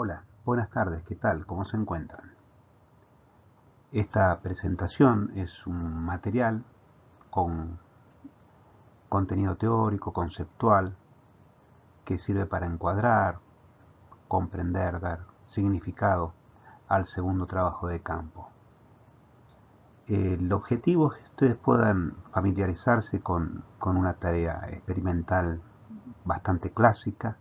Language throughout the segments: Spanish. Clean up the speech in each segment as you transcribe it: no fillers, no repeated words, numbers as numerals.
Hola, buenas tardes, ¿qué tal? ¿Cómo se encuentran? Esta presentación es un material con contenido teórico, conceptual, que sirve para encuadrar, comprender, dar significado al segundo trabajo de campo. El objetivo es que ustedes puedan familiarizarse con una tarea experimental bastante clásica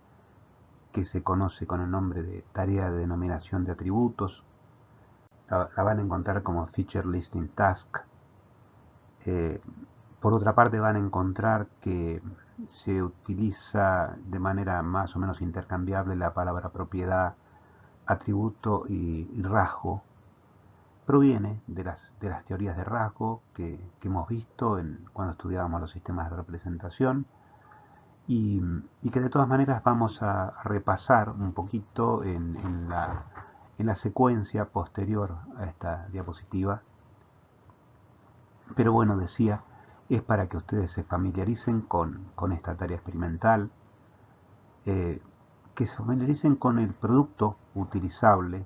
que se conoce con el nombre de tarea de denominación de atributos. La van a encontrar como Feature Listing Task. Eh, por otra parte van a encontrar que se utiliza de manera más o menos intercambiable la palabra propiedad, atributo y rasgo. Proviene de las teorías de rasgo que hemos visto cuando estudiábamos los sistemas de representación y, y que de todas maneras vamos a repasar un poquito en la secuencia posterior a esta diapositiva. Pero bueno, decía, es para que ustedes se familiaricen con esta tarea experimental, que se familiaricen con el producto utilizable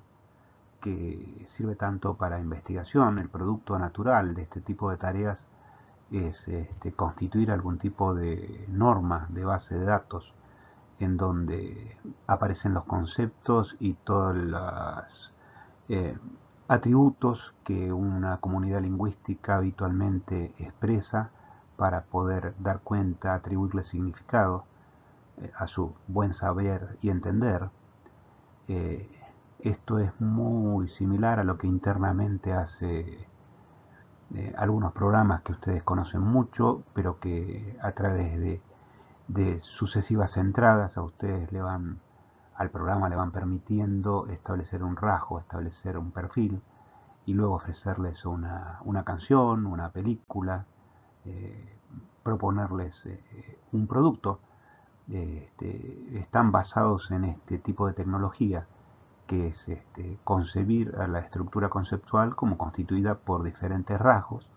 que sirve tanto para investigación. El producto natural de este tipo de tareas es constituir algún tipo de norma de base de datos en donde aparecen los conceptos y todos los eh, atributos que una comunidad lingüística habitualmente expresa para poder dar cuenta, atribuirle significado a su buen saber y entender. Eh, Esto es muy similar a lo que internamente hace algunos programas que ustedes conocen mucho, pero que a través de sucesivas entradas a ustedes al programa le van permitiendo establecer un rasgo, establecer un perfil y luego ofrecerles una canción, una película, eh, proponerles un producto. Están basados en este tipo de tecnología que es concebir a la estructura conceptual como constituida por diferentes rasgos.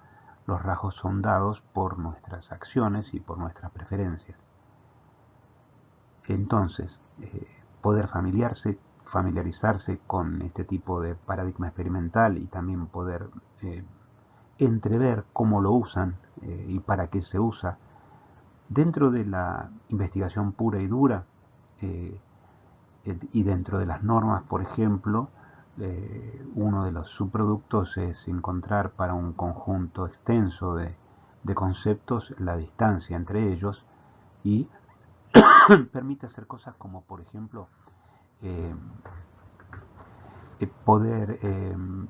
Los rasgos son dados por nuestras acciones y por nuestras preferencias. Entonces, poder familiarizarse con este tipo de paradigma experimental y también poder entrever cómo lo usan y para qué se usa. Dentro de la investigación pura y dura y dentro de las normas, por ejemplo, uno de los subproductos es encontrar para un conjunto extenso de conceptos la distancia entre ellos y permite hacer cosas como, por ejemplo, eh, poder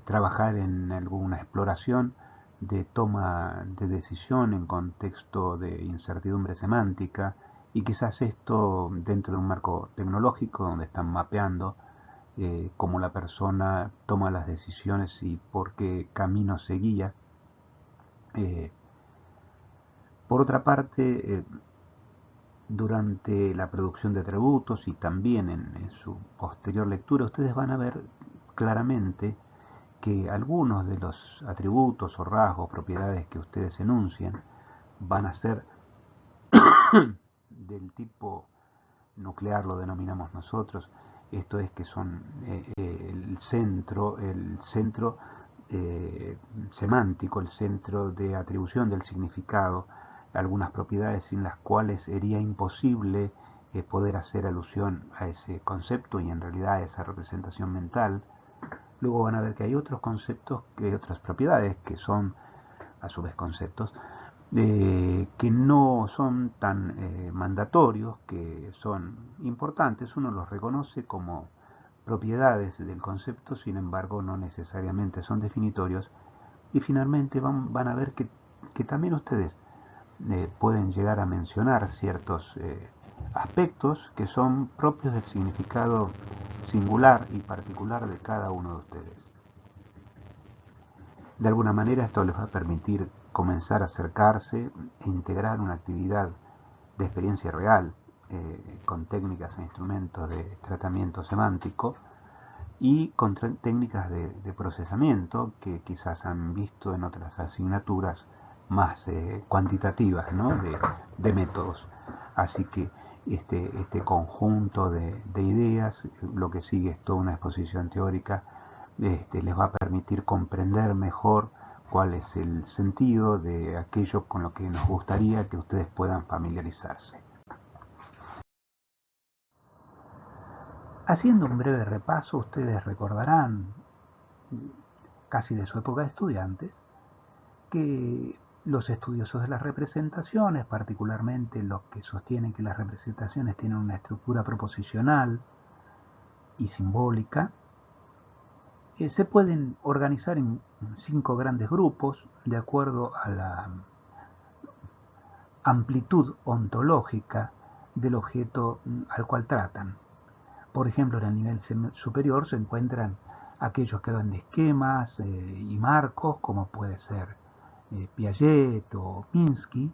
trabajar en alguna exploración de toma de decisión en contexto de incertidumbre semántica y quizás esto dentro de un marco tecnológico donde están mapeando cómo la persona toma las decisiones y por qué camino se guía. Eh, por otra parte, durante la producción de atributos y también en su posterior lectura, ustedes van a ver claramente que algunos de los atributos o rasgos, propiedades que ustedes enuncian, van a ser del tipo nuclear, lo denominamos nosotros, esto es que son el centro semántico, el centro de atribución del significado, algunas propiedades sin las cuales sería imposible poder hacer alusión a ese concepto y en realidad a esa representación mental. Luego van a ver que hay otros conceptos, que hay otras propiedades que son a su vez conceptos, que no son tan mandatorios, que son importantes, uno los reconoce como propiedades del concepto, sin embargo no necesariamente son definitorios, y finalmente van a ver que también ustedes pueden llegar a mencionar ciertos aspectos que son propios del significado singular y particular de cada uno de ustedes. De alguna manera esto les va a permitir comenzar a acercarse e integrar una actividad de experiencia real con técnicas e instrumentos de tratamiento semántico y con técnicas de procesamiento que quizás han visto en otras asignaturas más cuantitativas, ¿no? de métodos. Así que este conjunto de ideas. Lo que sigue es toda una exposición teórica. Les va a permitir comprender mejor cuál es el sentido de aquello con lo que nos gustaría que ustedes puedan familiarizarse. Haciendo un breve repaso, ustedes recordarán, casi de su época de estudiantes, que los estudiosos de las representaciones, particularmente los que sostienen que las representaciones tienen una estructura proposicional y simbólica, se pueden organizar en 5 grandes grupos de acuerdo a la amplitud ontológica del objeto al cual tratan. Por ejemplo, en el nivel superior se encuentran aquellos que hablan de esquemas y marcos, como puede ser Piaget o Minsky.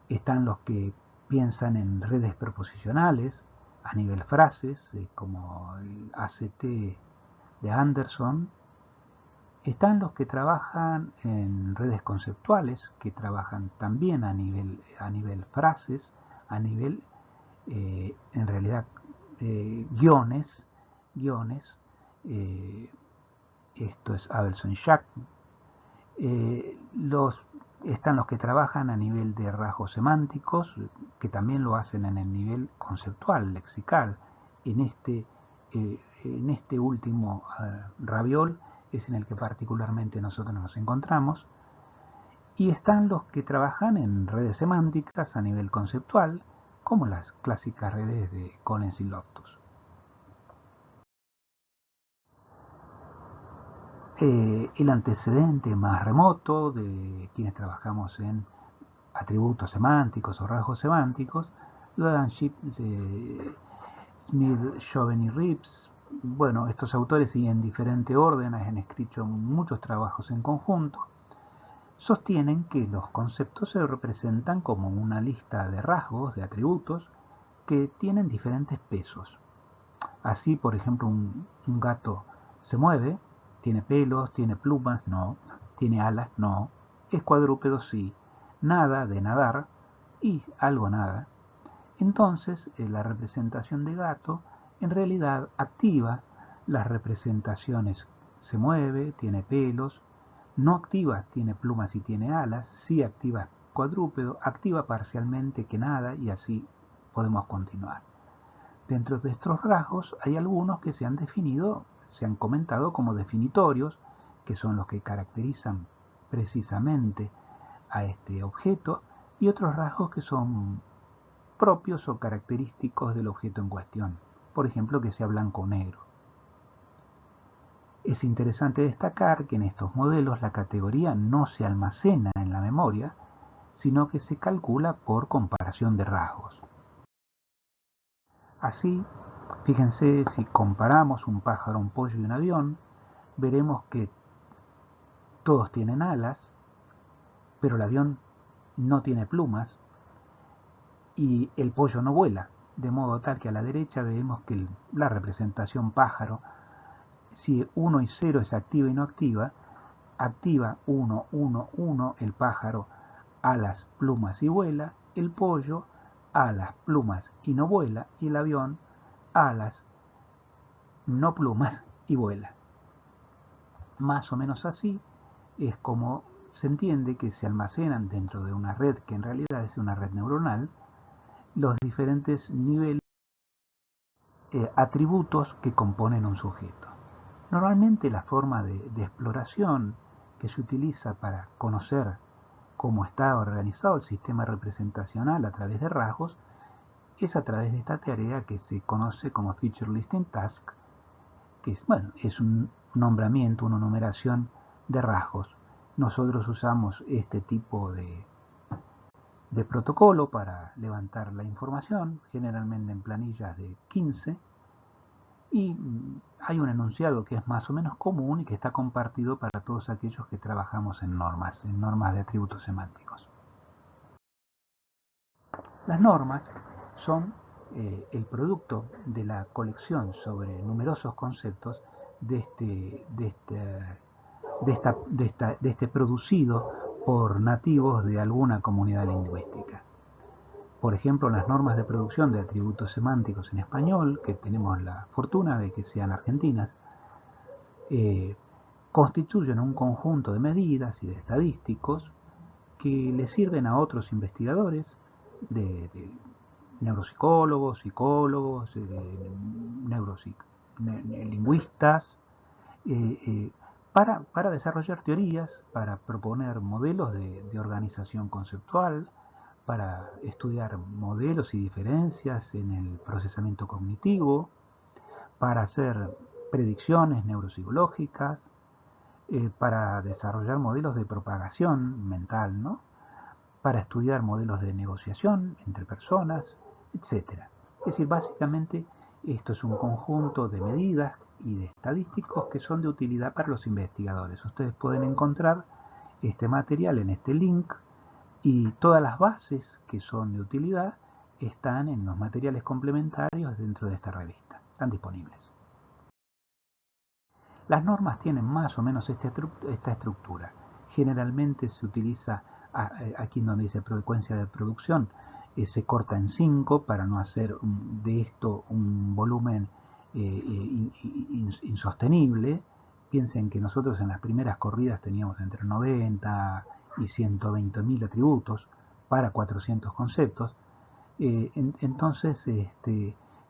Están los que piensan en redes proposicionales a nivel frases, como el ACT de Anderson. Están los que trabajan en redes conceptuales, que trabajan también a nivel frases, a nivel, en realidad, guiones. Esto es Abelson y Schacht. Están los que trabajan a nivel de rasgos semánticos, que también lo hacen en el nivel conceptual, lexical. En este último raviol es en el que particularmente nosotros nos encontramos. Y están los que trabajan en redes semánticas a nivel conceptual, como las clásicas redes de Collins y Loftus. El antecedente más remoto de quienes trabajamos en atributos semánticos o rasgos semánticos lo dan Smith, Chauvin y Rips. Bueno, estos autores siguen diferente orden, han escrito muchos trabajos en conjunto. Sostienen que los conceptos se representan como una lista de rasgos, de atributos, que tienen diferentes pesos. Así, por ejemplo, un gato se mueve, tiene pelos, tiene plumas, no, tiene alas, no, es cuadrúpedo, sí, nada de nadar y algo nada. Entonces, la representación de gato en realidad activa las representaciones se mueve, tiene pelos, no activa, tiene plumas y tiene alas, sí activa cuadrúpedo, activa parcialmente que nada y así podemos continuar. Dentro de estos rasgos hay algunos que se han definido, se han comentado como definitorios, que son los que caracterizan precisamente a este objeto, y otros rasgos que son propios o característicos del objeto en cuestión, por ejemplo que sea blanco o negro. Es interesante destacar que en estos modelos la categoría no se almacena en la memoria, sino que se calcula por comparación de rasgos. Así, fíjense, si comparamos un pájaro, un pollo y un avión, veremos que todos tienen alas, pero el avión no tiene plumas y el pollo no vuela, de modo tal que a la derecha vemos que la representación pájaro, si 1 y 0 es activa y no activa, activa 1, 1, 1, el pájaro, alas, plumas y vuela, el pollo, alas, plumas y no vuela, y el avión, alas, no plumas y vuela. Más o menos así es como se entiende que se almacenan dentro de una red que en realidad es una red neuronal los diferentes niveles, atributos que componen un sujeto. Normalmente la forma de exploración que se utiliza para conocer cómo está organizado el sistema representacional a través de rasgos es a través de esta tarea que se conoce como Feature Listing Task, que es, bueno, es un nombramiento, una numeración de rasgos. Nosotros usamos este tipo de protocolo para levantar la información, generalmente en planillas de 15, y hay un enunciado que es más o menos común y que está compartido para todos aquellos que trabajamos en normas de atributos semánticos. Las normas son el producto de la colección sobre numerosos conceptos de este producido por nativos de alguna comunidad lingüística. por ejemplo, las normas de producción de atributos semánticos en español, que tenemos la fortuna de que sean argentinas, constituyen un conjunto de medidas y de estadísticos que le sirven a otros investigadores, de neuropsicólogos, psicólogos, lingüistas, para desarrollar teorías, para proponer modelos de organización conceptual, para estudiar modelos y diferencias en el procesamiento cognitivo, para hacer predicciones neuropsicológicas, para desarrollar modelos de propagación mental, ¿no? Para estudiar modelos de negociación entre personas, etc. Es decir, básicamente esto es un conjunto de medidas y de estadísticos que son de utilidad para los investigadores. Ustedes pueden encontrar este material en este link y todas las bases que son de utilidad están en los materiales complementarios dentro de esta revista. Están disponibles. Las normas tienen más o menos esta estructura. Generalmente se utiliza, aquí donde dice frecuencia de producción, se corta en 5 para no hacer de esto un volumen insostenible. Piensen que nosotros en las primeras corridas teníamos entre 90 y 120.000 atributos para 400 conceptos. Entonces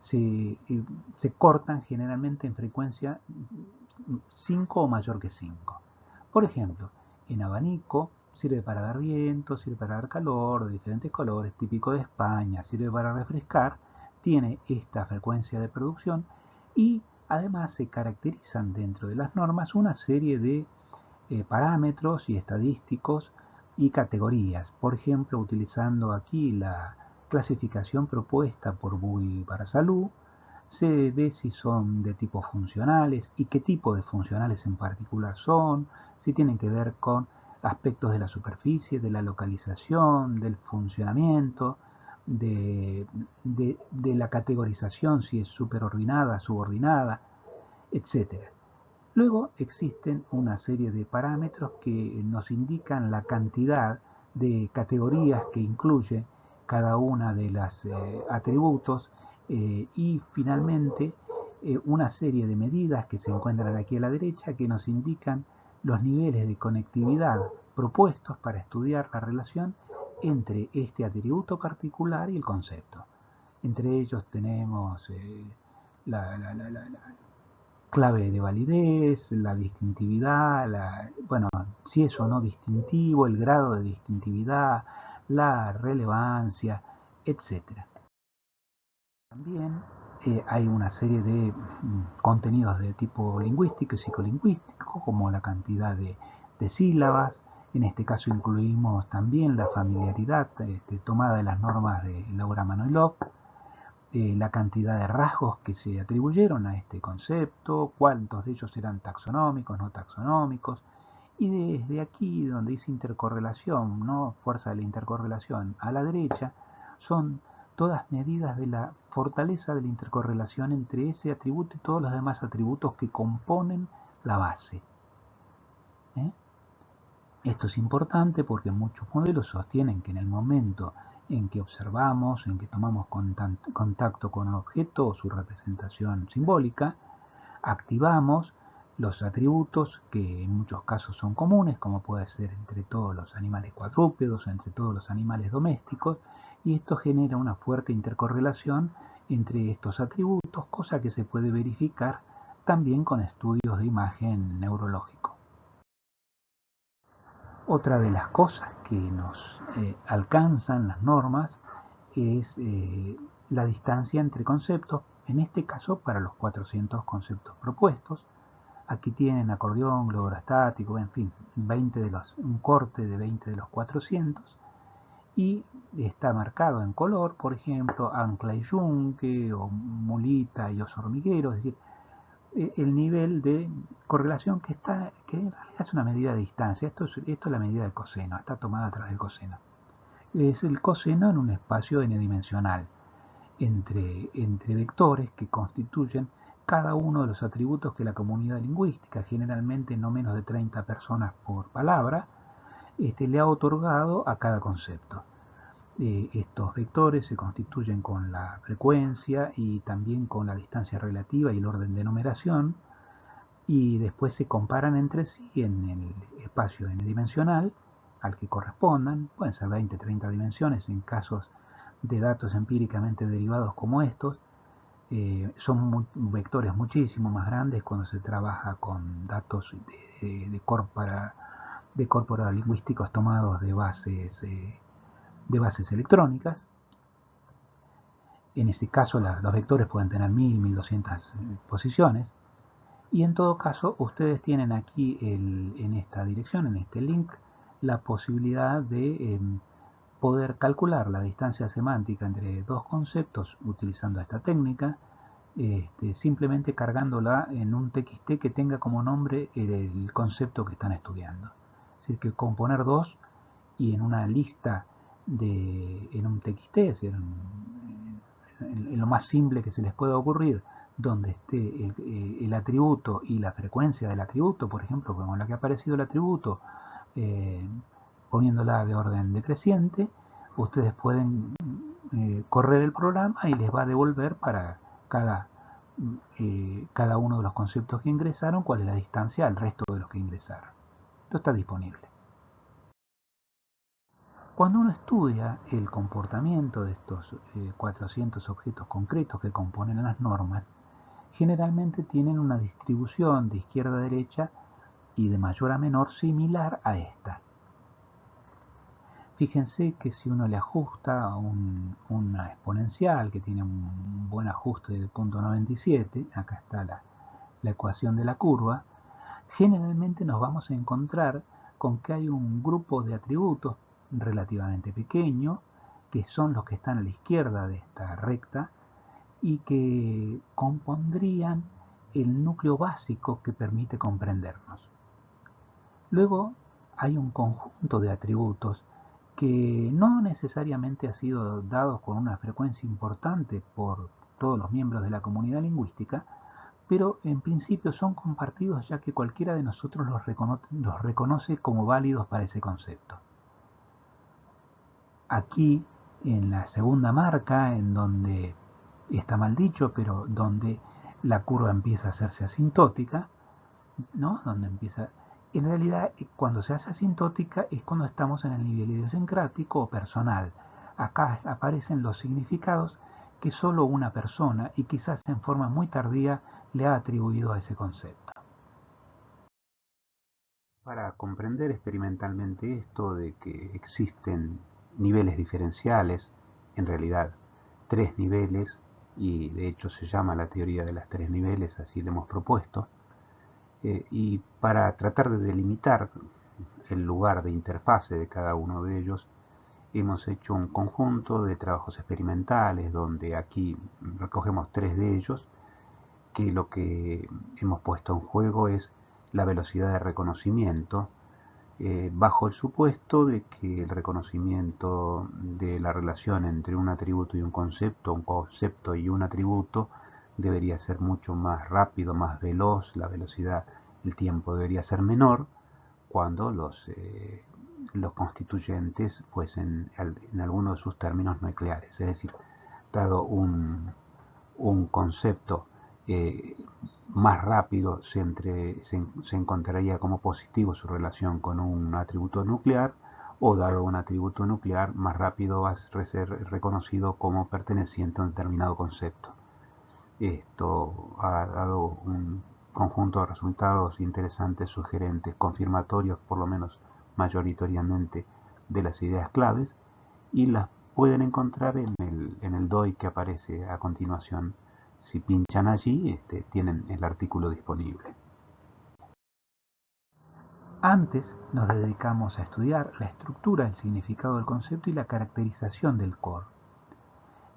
se cortan generalmente en frecuencia 5 o mayor que 5. Por ejemplo, en abanico sirve para dar viento, sirve para dar calor de diferentes colores, típico de España, sirve para refrescar, tiene esta frecuencia de producción y además se caracterizan dentro de las normas una serie de parámetros y estadísticos y categorías. Por ejemplo, utilizando aquí la clasificación propuesta por Buy para Salud, se ve si son de tipo funcionales y qué tipo de funcionales en particular son, si tienen que ver con aspectos de la superficie, de la localización, del funcionamiento, de la categorización, si es superordinada, subordinada, etc. Luego existen una serie de parámetros que nos indican la cantidad de categorías que incluye cada una de las atributos y finalmente una serie de medidas que se encuentran aquí a la derecha que nos indican los niveles de conectividad propuestos para estudiar la relación entre este atributo particular y el concepto. Entre ellos tenemos la clave de validez, la distintividad, bueno, si es o no distintivo, el grado de distintividad, la relevancia, etc. También hay una serie de contenidos de tipo lingüístico y psicolingüístico, como la cantidad de sílabas. En este caso incluimos también la familiaridad tomada de las normas de Laura Manoilov, la cantidad de rasgos que se atribuyeron a este concepto, cuántos de ellos eran taxonómicos, no taxonómicos, y desde aquí donde dice intercorrelación, ¿no? Fuerza de la intercorrelación, a la derecha, son todas medidas de la fortaleza de la intercorrelación entre ese atributo y todos los demás atributos que componen la base. Esto es importante porque muchos modelos sostienen que en el momento en que observamos, en que tomamos contacto con un objeto o su representación simbólica, activamos los atributos que en muchos casos son comunes, como puede ser entre todos los animales cuadrúpedos o entre todos los animales domésticos, y esto genera una fuerte intercorrelación entre estos atributos, cosa que se puede verificar también con estudios de imagen neurológico. Otra de las cosas que nos alcanzan las normas es la distancia entre conceptos, en este caso para los 400 conceptos propuestos. Aquí tienen acordeón, globo aerostático, en fin, un corte de 20 de los 400 y está marcado en color, por ejemplo, ancla y yunque o mulita y oso hormiguero, es decir, el nivel de correlación que en realidad es una medida de distancia. Esto es la medida del coseno, está tomada a través del coseno. Es el coseno en un espacio n-dimensional entre vectores que constituyen cada uno de los atributos que la comunidad lingüística, generalmente no menos de 30 personas por palabra, le ha otorgado a cada concepto. Estos vectores se constituyen con la frecuencia y también con la distancia relativa y el orden de numeración, y después se comparan entre sí en el espacio n-dimensional al que correspondan. Pueden ser 20, 30 dimensiones en casos de datos empíricamente derivados como estos. Son vectores muchísimo más grandes cuando se trabaja con datos de corpora lingüísticos tomados de bases electrónicas. En este caso los vectores pueden tener 1000, 1200 posiciones. Y en todo caso, ustedes tienen aquí en esta dirección, en este link, la posibilidad de poder calcular la distancia semántica entre dos conceptos utilizando esta técnica, simplemente cargándola en un TXT que tenga como nombre el concepto que están estudiando. Es decir, que componer dos y en una lista en un TXT, es decir, en lo más simple que se les pueda ocurrir, donde esté el atributo y la frecuencia del atributo, por ejemplo, como la que ha aparecido el atributo, poniéndola de orden decreciente, ustedes pueden correr el programa y les va a devolver para cada uno de los conceptos que ingresaron cuál es la distancia al resto de los que ingresaron. Esto está disponible. Cuando uno estudia el comportamiento de estos 400 objetos concretos que componen las normas, generalmente tienen una distribución de izquierda a derecha y de mayor a menor similar a esta. Fíjense que si uno le ajusta a una exponencial que tiene un buen ajuste de 0.97, acá está la ecuación de la curva, generalmente nos vamos a encontrar con que hay un grupo de atributos relativamente pequeño, que son los que están a la izquierda de esta recta, y que compondrían el núcleo básico que permite comprendernos. Luego hay un conjunto de atributos que no necesariamente ha sido dados con una frecuencia importante por todos los miembros de la comunidad lingüística, pero en principio son compartidos ya que cualquiera de nosotros los reconoce como válidos para ese concepto. Aquí, en la segunda marca, en donde está mal dicho, pero donde la curva empieza a hacerse asintótica, ¿no? En realidad, cuando se hace asintótica es cuando estamos en el nivel idiosincrático o personal. Acá aparecen los significados que solo una persona, y quizás en forma muy tardía, le ha atribuido a ese concepto. Para comprender experimentalmente esto de que existen niveles diferenciales, en realidad 3 niveles, y de hecho se llama la teoría de las 3 niveles, así le hemos propuesto, y para tratar de delimitar el lugar de interfase de cada uno de ellos, hemos hecho un conjunto de trabajos experimentales donde aquí recogemos 3 de ellos, que lo que hemos puesto en juego es la velocidad de reconocimiento, bajo el supuesto de que el reconocimiento de la relación entre un atributo y un concepto y un atributo, debería ser mucho más rápido, más veloz, la velocidad, el tiempo debería ser menor cuando los constituyentes fuesen en alguno de sus términos nucleares. Es decir, dado un concepto más rápido se encontraría como positivo su relación con un atributo nuclear, o dado un atributo nuclear, más rápido va a ser reconocido como perteneciente a un determinado concepto. Esto ha dado un conjunto de resultados interesantes, sugerentes, confirmatorios, por lo menos mayoritariamente, de las ideas claves, y las pueden encontrar en el DOI que aparece a continuación. Si pinchan allí, tienen el artículo disponible. Antes nos dedicamos a estudiar la estructura, el significado del concepto y la caracterización del core.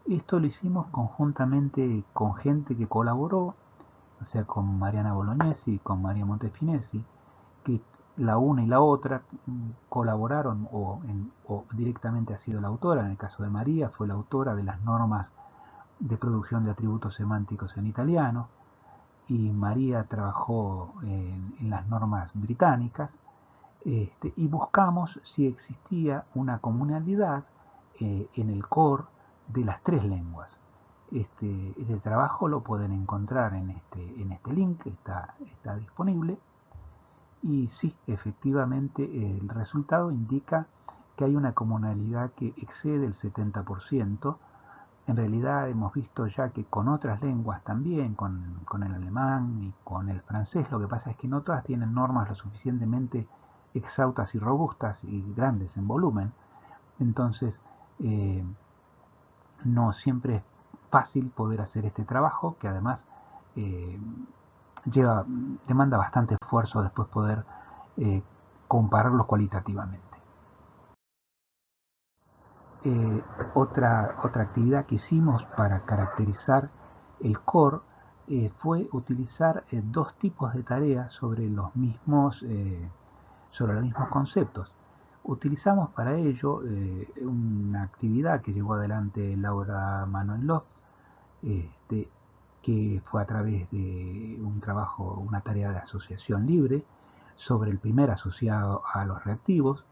Esto lo hicimos conjuntamente con gente que colaboró, o sea, con Mariana Bolognesi y con María Montefinesi, que la una y la otra colaboraron o directamente ha sido la autora. En el caso de María, fue la autora de las normas de producción de atributos semánticos en italiano, y María trabajó en las normas británicas, y buscamos si existía una comunalidad en el core de las 3 lenguas. Este trabajo lo pueden encontrar en este link, está disponible. Y sí, efectivamente el resultado indica que hay una comunalidad que excede el 70%. En realidad hemos visto ya que con otras lenguas también, con el alemán y con el francés, lo que pasa es que no todas tienen normas lo suficientemente exhaustas y robustas y grandes en volumen. Entonces, no siempre es fácil poder hacer este trabajo, que además demanda bastante esfuerzo después poder compararlos cualitativamente. Otra actividad que hicimos para caracterizar el core fue utilizar 2 tipos de tareas sobre los mismos conceptos. Utilizamos para ello una actividad que llevó adelante Laura Manoelov, que fue a través de un trabajo, una tarea de asociación libre sobre el primer asociado a los reactivos,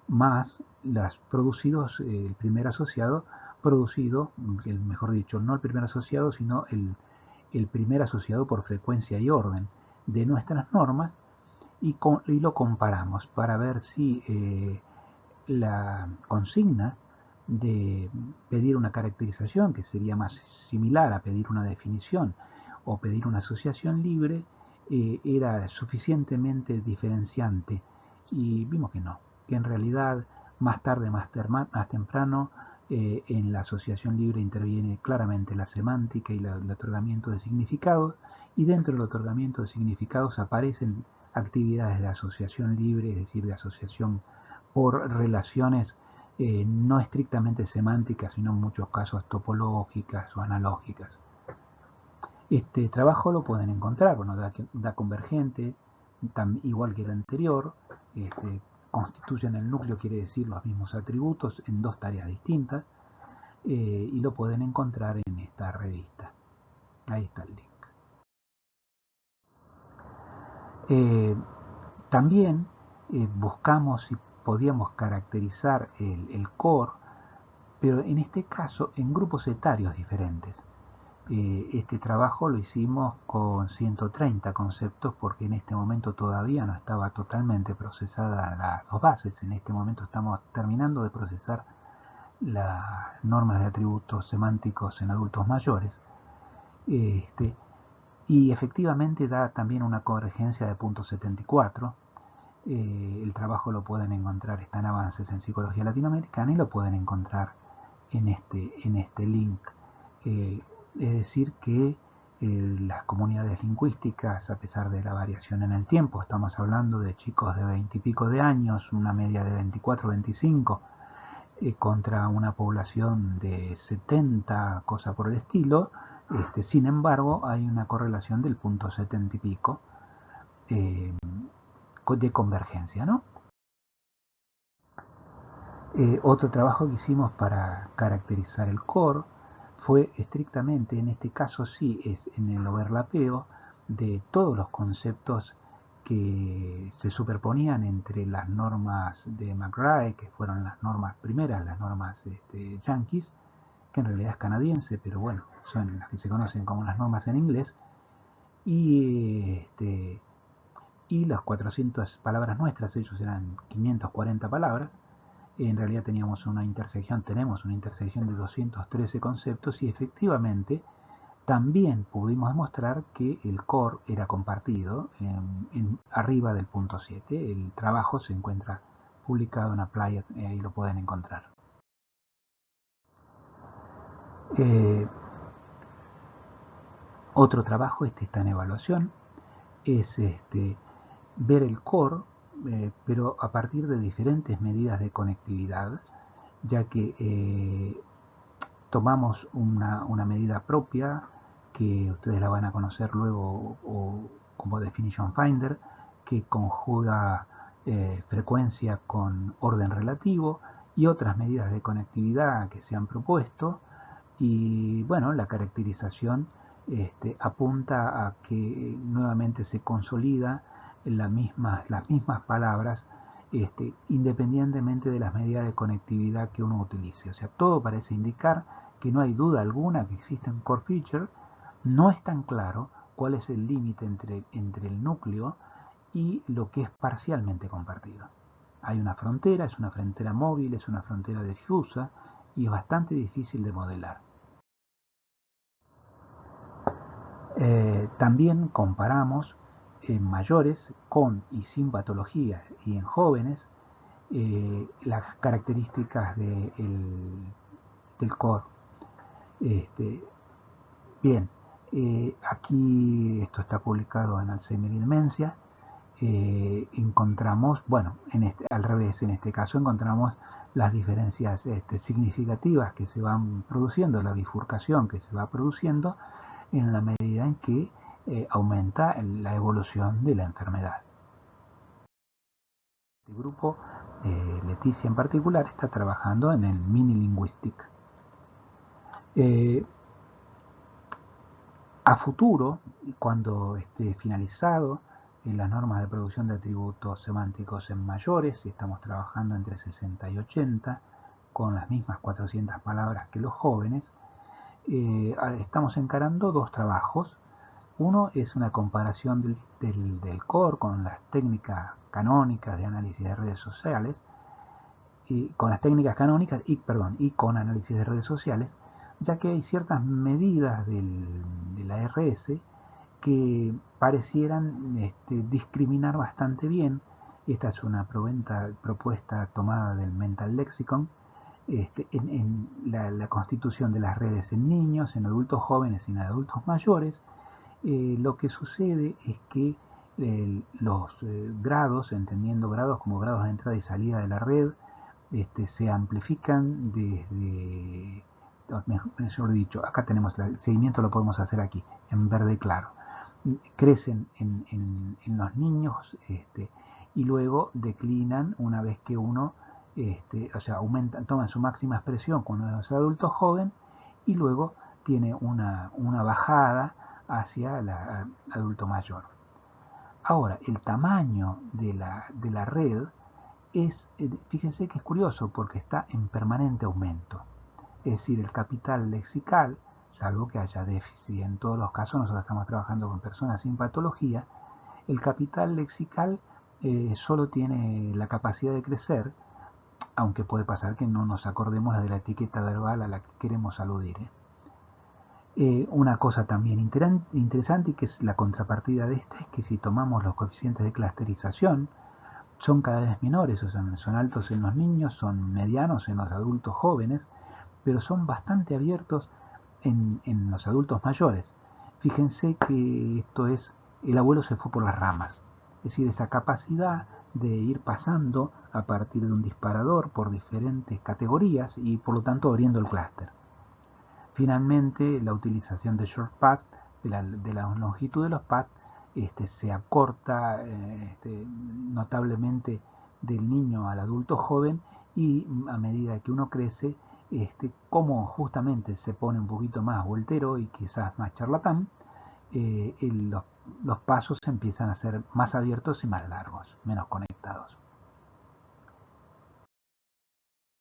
más las producidos, el primer asociado producido, mejor dicho, no el primer asociado, sino el primer asociado por frecuencia y orden de nuestras normas, y lo comparamos para ver si la consigna de pedir una caracterización, que sería más similar a pedir una definición o pedir una asociación libre, era suficientemente diferenciante, y vimos que no, que en realidad más tarde, más temprano, en la asociación libre interviene claramente la semántica y el otorgamiento de significados, y dentro del otorgamiento de significados aparecen actividades de asociación libre, es decir, de asociación por relaciones no estrictamente semánticas, sino en muchos casos topológicas o analógicas. Este trabajo lo pueden encontrar, bueno, da convergente, igual que el anterior, constituyen el núcleo, quiere decir los mismos atributos en 2 tareas distintas, y lo pueden encontrar en esta revista. Ahí está el link. También buscamos si podíamos caracterizar el core, pero en este caso en grupos etarios diferentes. Este trabajo lo hicimos con 130 conceptos, porque en este momento todavía no estaba totalmente procesada las 2 bases. En este momento estamos terminando de procesar las normas de atributos semánticos en adultos mayores, y efectivamente da también una convergencia de 0.74. El trabajo lo pueden encontrar, está en Avances en Psicología Latinoamericana, y lo pueden encontrar en este link. Es decir que las comunidades lingüísticas, a pesar de la variación en el tiempo, estamos hablando de chicos de 20 y pico de años, una media de 24, 25, contra una población de 70, cosa por el estilo. Sin embargo, hay una correlación del 0.70 y pico de convergencia, ¿no? Otro trabajo que hicimos para caracterizar el core fue estrictamente, en este caso sí, es en el overlapeo de todos los conceptos que se superponían entre las normas de McRae, que fueron las normas primeras, las normas yankees, que en realidad es canadiense, pero bueno, son las que se conocen como las normas en inglés, y las 400 palabras nuestras, ellos eran 540 palabras. En realidad tenemos una intersección de 213 conceptos, y efectivamente también pudimos demostrar que el core era compartido arriba del 0.7. El trabajo se encuentra publicado en Applied, ahí lo pueden encontrar. Otro trabajo, está en evaluación, es ver el core, pero a partir de diferentes medidas de conectividad, ya que tomamos una medida propia, que ustedes la van a conocer luego como Definition Finder, que conjuga frecuencia con orden relativo, y otras medidas de conectividad que se han propuesto. Y bueno, la caracterización apunta a que nuevamente se consolida las mismas palabras independientemente de las medidas de conectividad que uno utilice. O sea, todo parece indicar que no hay duda alguna que existen core features. No es tan claro cuál es el límite entre el núcleo y lo que es parcialmente compartido. Hay una frontera, es una frontera móvil, es una frontera difusa y es bastante difícil de modelar. También comparamos en mayores con y sin patologías y en jóvenes las características del core. Bien, aquí esto está publicado en Alzheimer y Demencia. Encontramos, bueno, al revés, en este caso encontramos las diferencias significativas que se van produciendo, la bifurcación que se va produciendo en la medida en que aumenta la evolución de la enfermedad. Este grupo, Leticia en particular, está trabajando en el Mini Linguistic. A futuro, cuando esté finalizado en las normas de producción de atributos semánticos en mayores, estamos trabajando entre 60 y 80, con las mismas 400 palabras que los jóvenes, estamos encarando dos trabajos. Uno es una comparación del core con las técnicas canónicas de análisis de redes sociales, con las técnicas canónicas y con análisis de redes sociales, ya que hay ciertas medidas de la RS que parecieran discriminar bastante bien. Esta es una propuesta tomada del Mental Lexicon, en la constitución de las redes en niños, en adultos jóvenes y en adultos mayores. Lo que sucede es que los grados, entendiendo grados como grados de entrada y salida de la red, se amplifican desde, mejor dicho, acá tenemos el seguimiento, lo podemos hacer aquí, en verde claro. Crecen en los niños y luego declinan una vez que uno, o sea, toman su máxima expresión cuando es adulto joven y luego tiene una bajada hacia el adulto mayor. Ahora, el tamaño de la red fíjense que es curioso porque está en permanente aumento. Es decir, el capital lexical, salvo que haya déficit, en todos los casos nosotros estamos trabajando con personas sin patología, el capital lexical solo tiene la capacidad de crecer, aunque puede pasar que no nos acordemos de la etiqueta verbal a la que queremos aludir. Una cosa también interesante y que es la contrapartida de es que si tomamos los coeficientes de clusterización, son cada vez menores, o sea, son altos en los niños, son medianos en los adultos jóvenes, pero son bastante abiertos en los adultos mayores. Fíjense que esto es, el abuelo se fue por las ramas, es decir, esa capacidad de ir pasando a partir de un disparador por diferentes categorías y por lo tanto abriendo el clúster. Finalmente, la utilización de short paths, de la longitud de los paths, se acorta notablemente del niño al adulto joven y a medida que uno crece, como justamente se pone un poquito más voltero y quizás más charlatán, los pasos empiezan a ser más abiertos y más largos, menos conectados.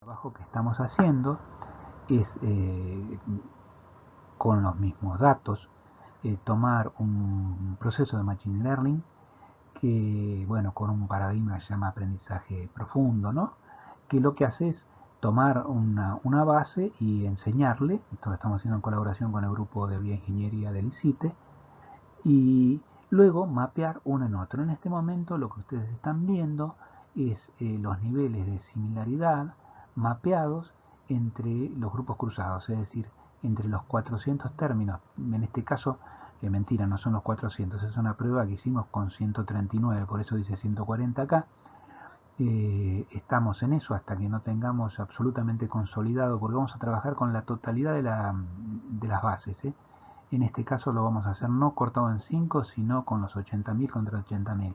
El trabajo que estamos haciendo es con los mismos datos tomar un proceso de Machine Learning que, bueno, con un paradigma que se llama aprendizaje profundo, ¿no? Que lo que hace es tomar una base y enseñarle, esto lo estamos haciendo en colaboración con el grupo de bioingeniería del ICITE, y luego mapear uno en otro. En este momento lo que ustedes están viendo es los niveles de similaridad mapeados entre los grupos cruzados, es decir, entre los 400 términos, en este caso, mentira, no son los 400, es una prueba que hicimos con 139, por eso dice 140 acá. Estamos en eso hasta que no tengamos absolutamente consolidado, porque vamos a trabajar con la totalidad de las bases. En este caso lo vamos a hacer no cortado en 5, sino con los 80.000 contra 80.000.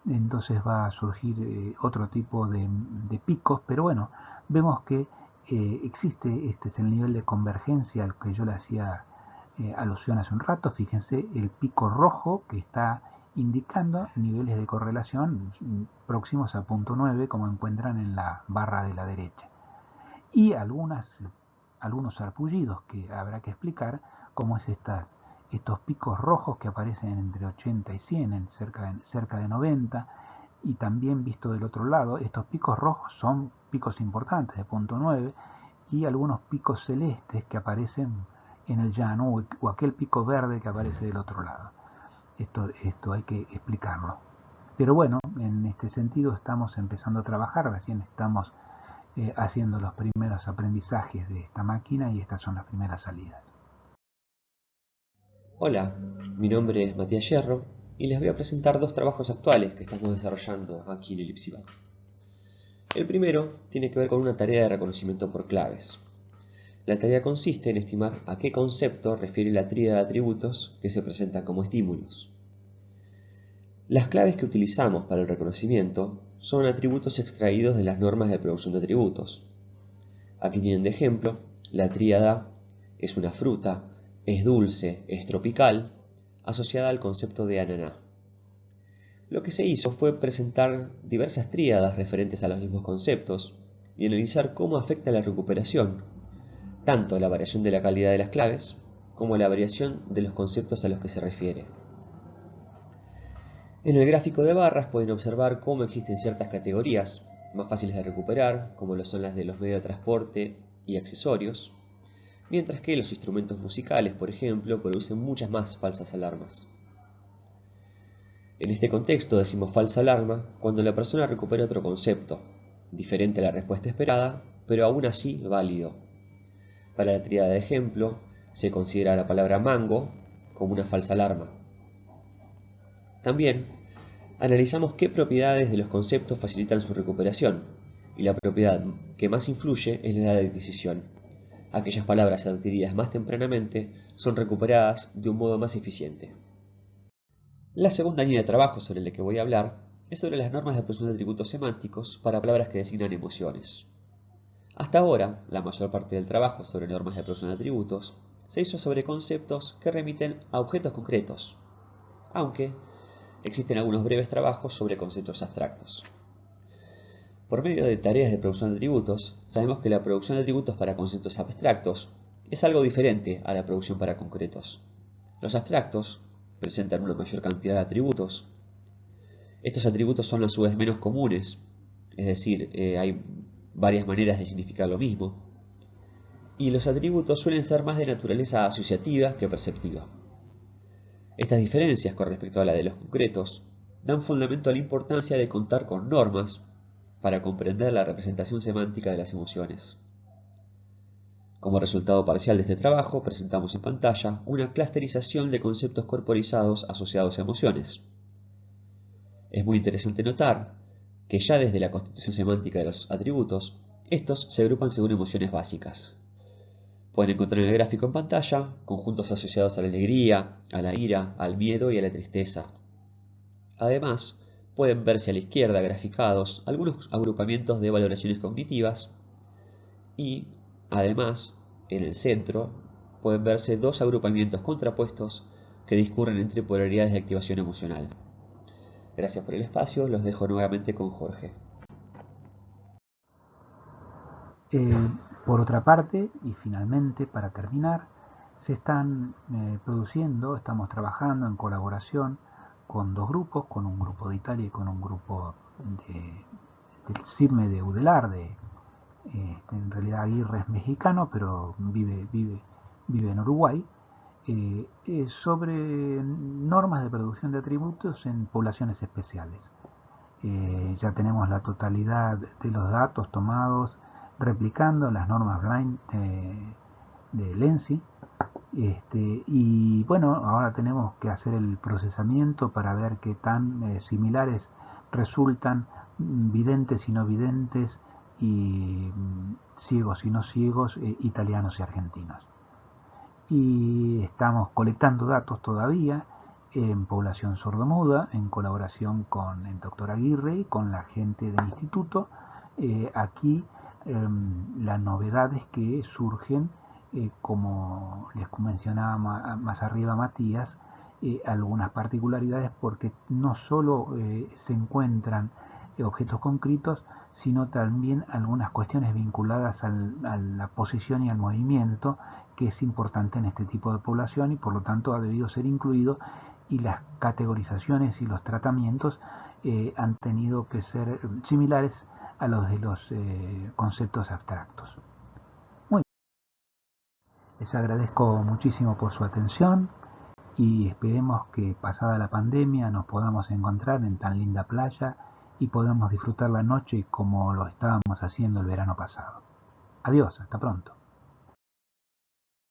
Entonces va a surgir otro tipo de picos, pero bueno, vemos que existe, este es el nivel de convergencia al que yo le hacía alusión hace un rato. Fíjense el pico rojo que está indicando niveles de correlación próximos a 0.9, como encuentran en la barra de la derecha. Y algunos sarpullidos que habrá que explicar, como es estos picos rojos que aparecen entre 80 y 100, cerca de 90, y también visto del otro lado, estos picos rojos son picos importantes de 0.9, y algunos picos celestes que aparecen en el llano, o aquel pico verde que aparece del otro lado. Esto hay que explicarlo. Pero bueno, en este sentido estamos empezando a trabajar, recién estamos haciendo los primeros aprendizajes de esta máquina y estas son las primeras salidas. Hola, mi nombre es Matías Hierro y les voy a presentar dos trabajos actuales que estamos desarrollando aquí en el IPSIBAT. El primero tiene que ver con una tarea de reconocimiento por claves. La tarea consiste en estimar a qué concepto refiere la tríada de atributos que se presentan como estímulos. Las claves que utilizamos para el reconocimiento son atributos extraídos de las normas de producción de atributos. Aquí tienen de ejemplo la tríada es una fruta, es dulce, es tropical, asociada al concepto de ananá. Lo que se hizo fue presentar diversas tríadas referentes a los mismos conceptos y analizar cómo afecta la recuperación, tanto la variación de la calidad de las claves como la variación de los conceptos a los que se refiere. En el gráfico de barras pueden observar cómo existen ciertas categorías más fáciles de recuperar, como lo son las de los medios de transporte y accesorios, mientras que los instrumentos musicales, por ejemplo, producen muchas más falsas alarmas. En este contexto decimos falsa alarma cuando la persona recupera otro concepto, diferente a la respuesta esperada, pero aún así válido. Para la tríada de ejemplo, se considera la palabra mango como una falsa alarma. También analizamos qué propiedades de los conceptos facilitan su recuperación, y la propiedad que más influye es la de adquisición. Aquellas palabras adquiridas más tempranamente son recuperadas de un modo más eficiente. La segunda línea de trabajo sobre la que voy a hablar es sobre las normas de producción de atributos semánticos para palabras que designan emociones. Hasta ahora, la mayor parte del trabajo sobre normas de producción de atributos se hizo sobre conceptos que remiten a objetos concretos, aunque existen algunos breves trabajos sobre conceptos abstractos. Por medio de tareas de producción de atributos, sabemos que la producción de atributos para conceptos abstractos es algo diferente a la producción para concretos. Los abstractos presentan una mayor cantidad de atributos. Estos atributos son a su vez menos comunes, es decir, hay varias maneras de significar lo mismo. Y los atributos suelen ser más de naturaleza asociativa que perceptiva. Estas diferencias con respecto a la de los concretos dan fundamento a la importancia de contar con normas para comprender la representación semántica de las emociones. Como resultado parcial de este trabajo, presentamos en pantalla una clusterización de conceptos corporizados asociados a emociones. Es muy interesante notar que ya desde la constitución semántica de los atributos, estos se agrupan según emociones básicas. Pueden encontrar en el gráfico en pantalla conjuntos asociados a la alegría, a la ira, al miedo y a la tristeza. Además, pueden verse a la izquierda graficados algunos agrupamientos de valoraciones cognitivas y, además, en el centro pueden verse dos agrupamientos contrapuestos que discurren entre polaridades de activación emocional. Gracias por el espacio, los dejo nuevamente con Jorge. Por otra parte, y finalmente para terminar, se están produciendo, estamos trabajando en colaboración con dos grupos, con un grupo de Italia y con un grupo del CIRME de Udelar, en realidad Aguirre es mexicano, pero vive en Uruguay, sobre normas de producción de atributos en poblaciones especiales. Ya tenemos la totalidad de los datos tomados replicando las normas Blind de Lenzi. Y bueno, ahora tenemos que hacer el procesamiento para ver qué tan similares resultan videntes y no videntes, y ciegos y no ciegos, italianos y argentinos. Y estamos colectando datos todavía en población sordomuda, en colaboración con el doctor Aguirre y con la gente del instituto. Aquí las novedades que surgen, como les mencionaba más arriba Matías, algunas particularidades, porque no solo se encuentran objetos concretos, sino también algunas cuestiones vinculadas a la posición y al movimiento, que es importante en este tipo de población y por lo tanto ha debido ser incluido, y las categorizaciones y los tratamientos han tenido que ser similares a los de los conceptos abstractos. Muy bien. Les agradezco muchísimo por su atención y esperemos que pasada la pandemia nos podamos encontrar en tan linda playa y podamos disfrutar la noche como lo estábamos haciendo el verano pasado. Adiós, hasta pronto.